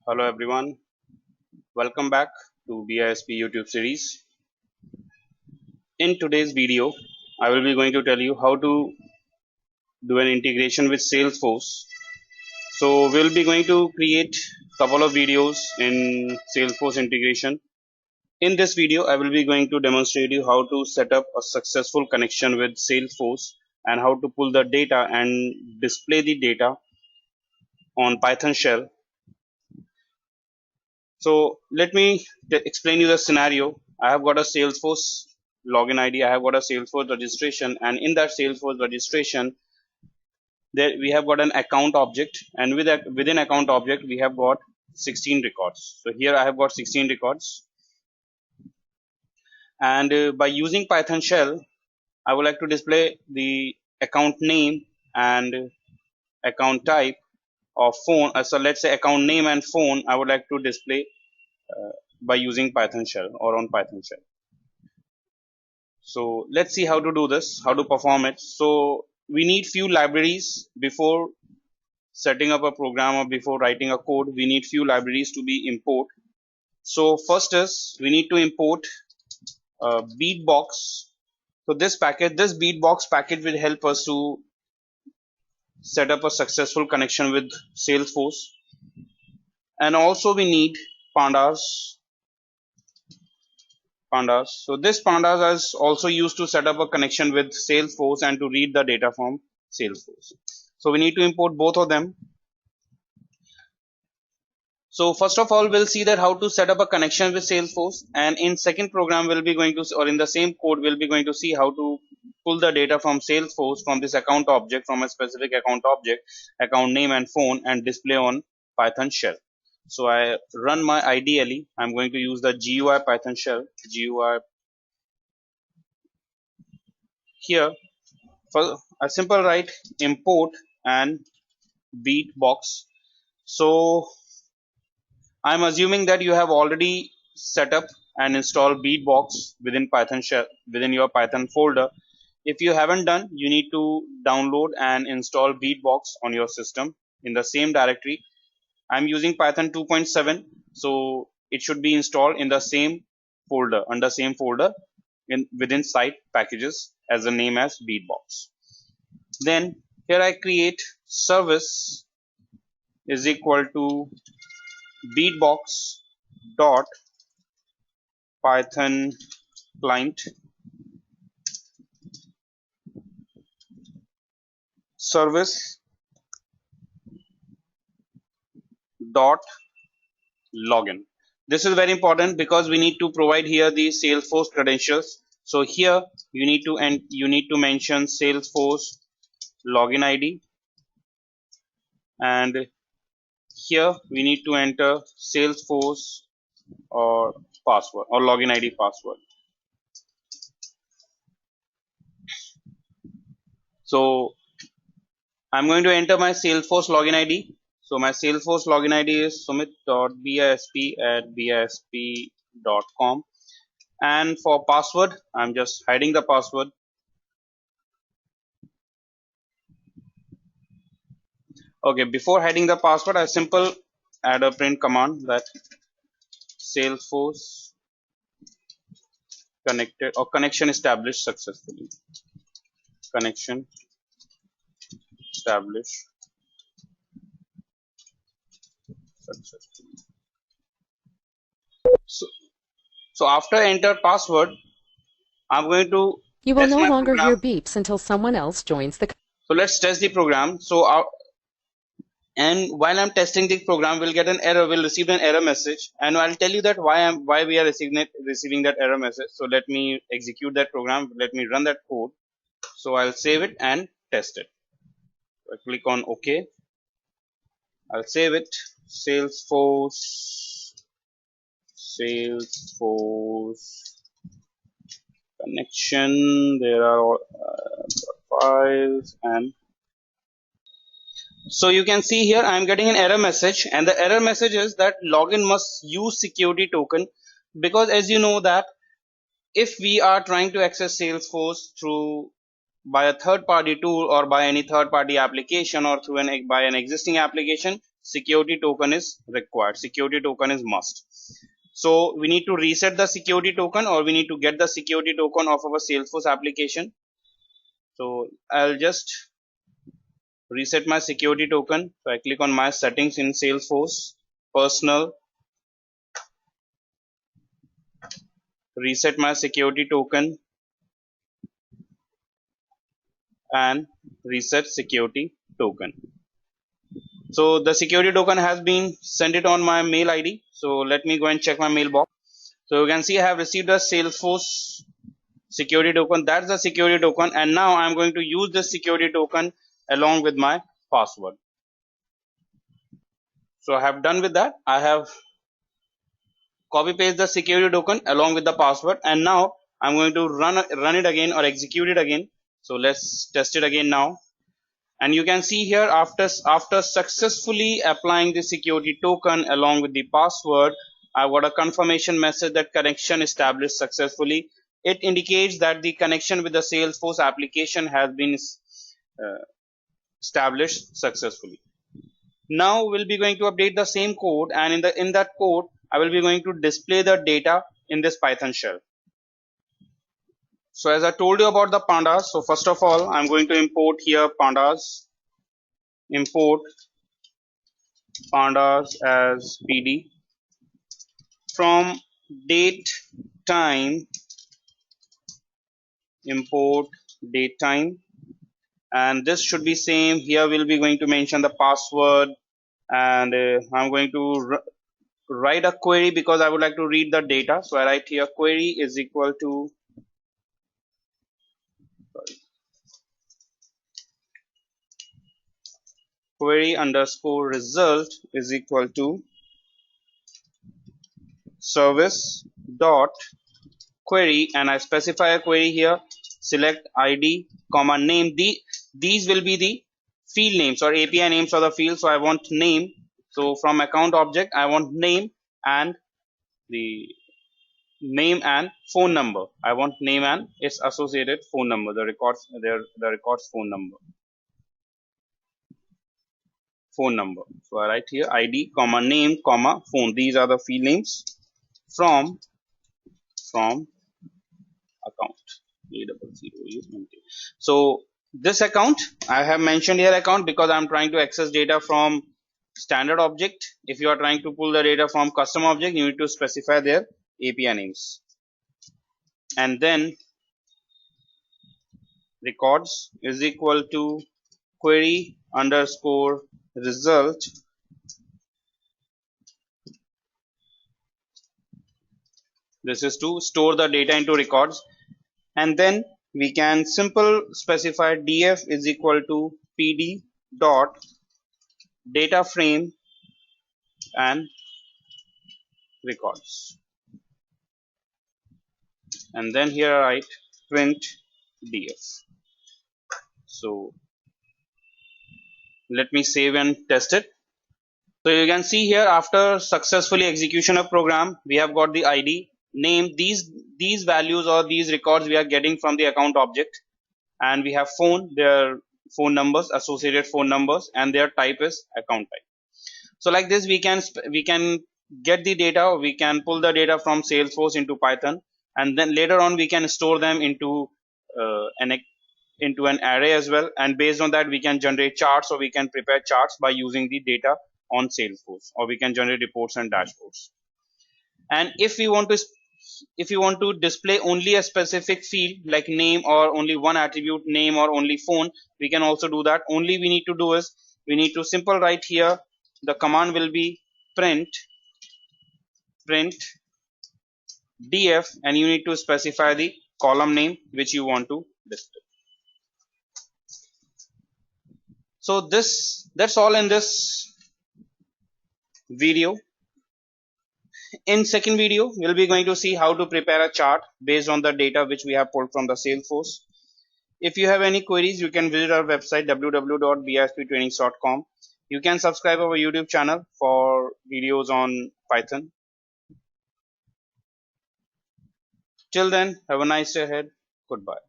Hello everyone, welcome back to BISP YouTube series. In today's video, I will be going to tell you how to do an integration with Salesforce. So we'll be going to create a couple of videos in Salesforce integration. In this video, I will be going to demonstrate you how to set up a successful connection with Salesforce and how to pull the data and display the data on Python shell. So let me explain you the scenario. I have got a Salesforce login ID. I have got a Salesforce registration, and in that Salesforce registration, there we have got an account object, and within account object we have got 16 records. So here I have got 16 records, and by using Python shell, I would like to display the account name and account type of phone. So let's say account name and phone. I would like to display by using Python shell or on Python shell. So let's see how to do this, how to perform it. So we need few libraries before setting up a program or before writing a code. We need few libraries to be import. So first is we need to import Beatbox. So this Beatbox package will help us to set up a successful connection with Salesforce. And also we need pandas. So this pandas is also used to set up a connection with Salesforce and to read the data from Salesforce. So we need to import both of them. So first of all, we'll see that how to set up a connection with Salesforce, and in second program we'll be going to, or in the same code we'll be going to see how to pull the data from Salesforce from this account object, from a specific account object, account name and phone, and display on Python shell. So I run my IDLE. I'm going to use the GUI Python shell. GUI here for a simple write import and Beatbox. So I'm assuming that you have already set up and installed Beatbox within Python shell within your Python folder. If you haven't done, you need to download and install Beatbox on your system in the same directory. I'm using Python 2.7, so it should be installed in the same folder, under same folder within site packages as the name as Beatbox. Then here I create service is equal to Beatbox dot Python client service dot login. This is very important because we need to provide here the Salesforce credentials. So here you need to mention Salesforce login ID, and here we need to enter Salesforce or password or login ID password. So I'm going to enter my Salesforce login ID. So my Salesforce login ID is sumit.bisp@bisp.com, and for password I'm just hiding the password. Okay, before hiding the password, I simple add a print command that Salesforce connected or connection established successfully. Connection established successfully. So after enter password, I'm going to You will test no my longer hear program. beeps until someone else joins the. So let's test the program. So and while I'm testing the program, we'll get an error. We'll receive an error message, and I'll tell you that why we are receiving that error message. So let me execute that program. Let me run that code. So I'll save it and test it. I click on OK. I'll save it. Salesforce connection. There are files, and so you can see here I'm getting an error message, and the error message is that login must use security token, because as you know that if we are trying to access Salesforce through by a third party tool or by any third party application or through by an existing application, security token is required. Security token is must. So we need to reset the security token, or we need to get the security token of our Salesforce application. So I'll just reset my security token. So I click on my settings in Salesforce, personal, reset my security token, and reset security token. So the security token has been sent it on my mail ID. So let me go and check my mailbox. So you can see I have received a Salesforce security token. That's the security token, and now I'm going to use this security token along with my password. So I have done with that. I have copy paste the security token along with the password, and now I'm going to run it again or execute it again. So let's test it again now. And you can see here, after successfully applying the security token along with the password, I got a confirmation message that connection established successfully. It indicates that the connection with the Salesforce application has been established successfully. Now we'll be going to update the same code, and in that code I will be going to display the data in this Python shell. So as I told you about the pandas, so first of all I'm going to import here pandas, import pandas as pd from date time, import date time, and this should be same. Here we'll be going to mention the password, and I'm going to write a query because I would like to read the data. So I write here query is equal to, sorry, query underscore result is equal to service dot query, and I specify a query here, select id comma name. These will be the field names or API names of the field. So I want name. So from account object I want name and the name and phone number. I want name and its associated phone number, the records phone number. So I write here id comma name comma phone. These are the field names from account. So this account, I have mentioned here account because I'm trying to access data from standard object. If you are trying to pull the data from custom object, you need to specify their API names. And then records is equal to query underscore result. This is to store the data into records. And then we can simple specify df is equal to pd dot data frame and records, and then here I write print df. So let me save and test it. So you can see here, after successfully execution of program, we have got the id, name. These values or these records we are getting from the account object, and we have phone, their phone numbers, associated phone numbers, and their type is account type. So like this we can get the data, we can pull the data from Salesforce into Python, and then later on we can store them into an array as well, and based on that we can generate charts, or we can prepare charts by using the data on Salesforce, or we can generate reports and dashboards. And if we want to display only a specific field like name, or only one attribute name, or only phone, we can also do that. Only we need to do is we need to simple write here, the command will be print df, and you need to specify the column name which you want to display. So that's all in this video. In second video we'll be going to see how to prepare a chart based on the data which we have pulled from the Salesforce. If you have any queries, you can visit our website www.bisptrainings.com. You can subscribe our YouTube channel for videos on Python. Till then, have a nice day ahead. Goodbye.